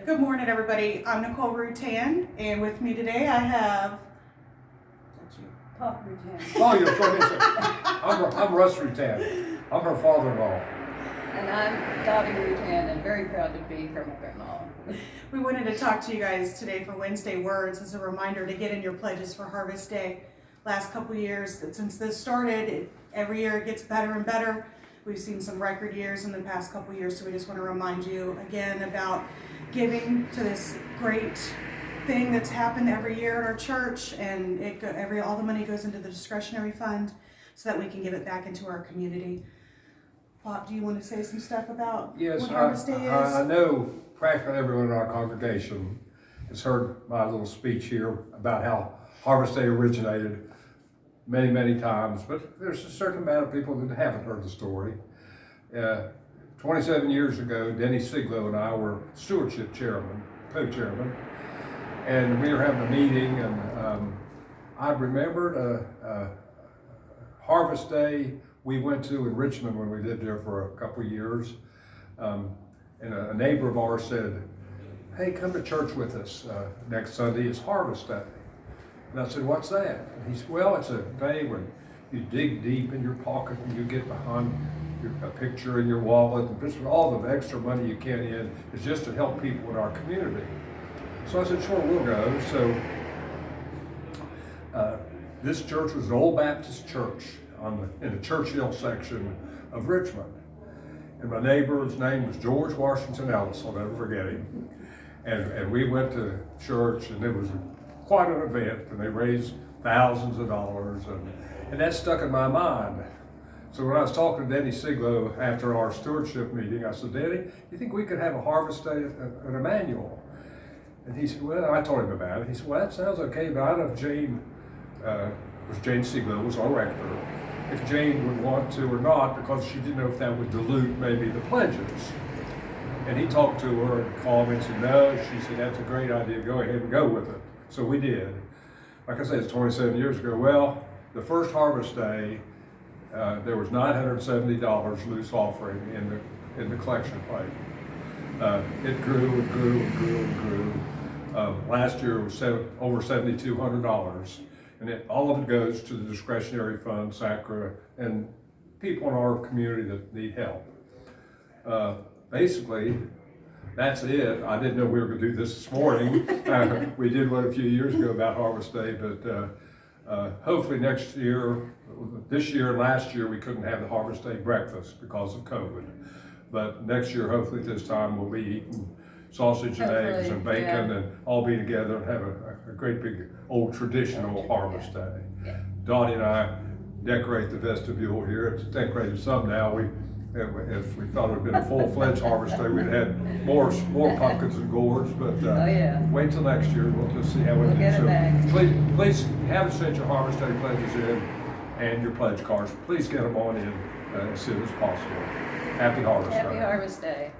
Good morning, everybody. I'm Nicole Rutan, and with me today I have. Pop Rutan. Oh, you're trying to say, I'm Russ Rutan. I'm her father-in-law. And I'm Dottie Rutan, and very proud to be her mother-in-law. We wanted to talk to you guys today for Wednesday Words as a reminder to get in your pledges for Harvest Day. Last couple years, since this started, every year it gets better and better. We've seen some record years in the past couple years, so we just want to remind you again about giving to this great thing that's happened every year at our church, and all the money goes into the discretionary fund so that we can give it back into our community. Pop, do you want to say some stuff about what Harvest Day is? I know practically everyone in our congregation has heard my little speech here about how Harvest Day originated many, many times, but there's a certain amount of people that haven't heard the story. 27 years ago, Denny Siglo and I were stewardship chairman, co-chairman, and we were having a meeting, and I remembered a Harvest Day we went to in Richmond when we lived there for a couple of years, and a neighbor of ours said, "Hey, come to church with us next Sunday. It's Harvest Day." And I said, "What's that?" And he said, "Well, it's a day when you dig deep in your pocket and you get behind a picture in your wallet, and just all the extra money you can in is just to help people in our community." So I said, "Sure, we'll go." So this church was an old Baptist church in the Churchill section of Richmond. And my neighbor's name was George Washington Ellis, I'll never forget him. And we went to church, and it was quite an event, and they raised thousands of dollars, and that stuck in my mind. So when I was talking to Denny Siglo after our stewardship meeting, I said, "Denny, you think we could have a Harvest Day at Emmanuel?" And he said, "Well," I told him about it. He said, "Well, that sounds okay, but I don't know if Jane Siglo was our rector, if Jane would want to or not, because she didn't know if that would dilute maybe the pledges." And he talked to her and called me and said, "No," she said, "that's a great idea, go ahead and go with it." So we did. Like I said, it's 27 years ago. Well, the first Harvest Day, there was $970 loose offering in the collection plate. It grew and grew and grew and grew. Last year it was over $7,200, and all of it goes to the discretionary fund, SACRA, and people in our community that need help. Basically, that's it. I didn't know we were going to do this morning. We did one a few years ago about Harvest Day, but hopefully next year, this year and last year, we couldn't have the Harvest Day breakfast because of COVID. But next year, hopefully this time, we'll be eating sausage and eggs and bacon, and all be together and have a great big old traditional Harvest Day. Yeah. Dottie and I decorate the vestibule here. It's decorated some now. If we thought it had been a full-fledged Harvest Day, we'd had more pumpkins and gourds, but wait till next year. We'll just see how we do. So please have sent your Harvest Day pledges in and your pledge cards. Please get them on in as soon as possible. Happy Harvest Day. Happy Harvest Day.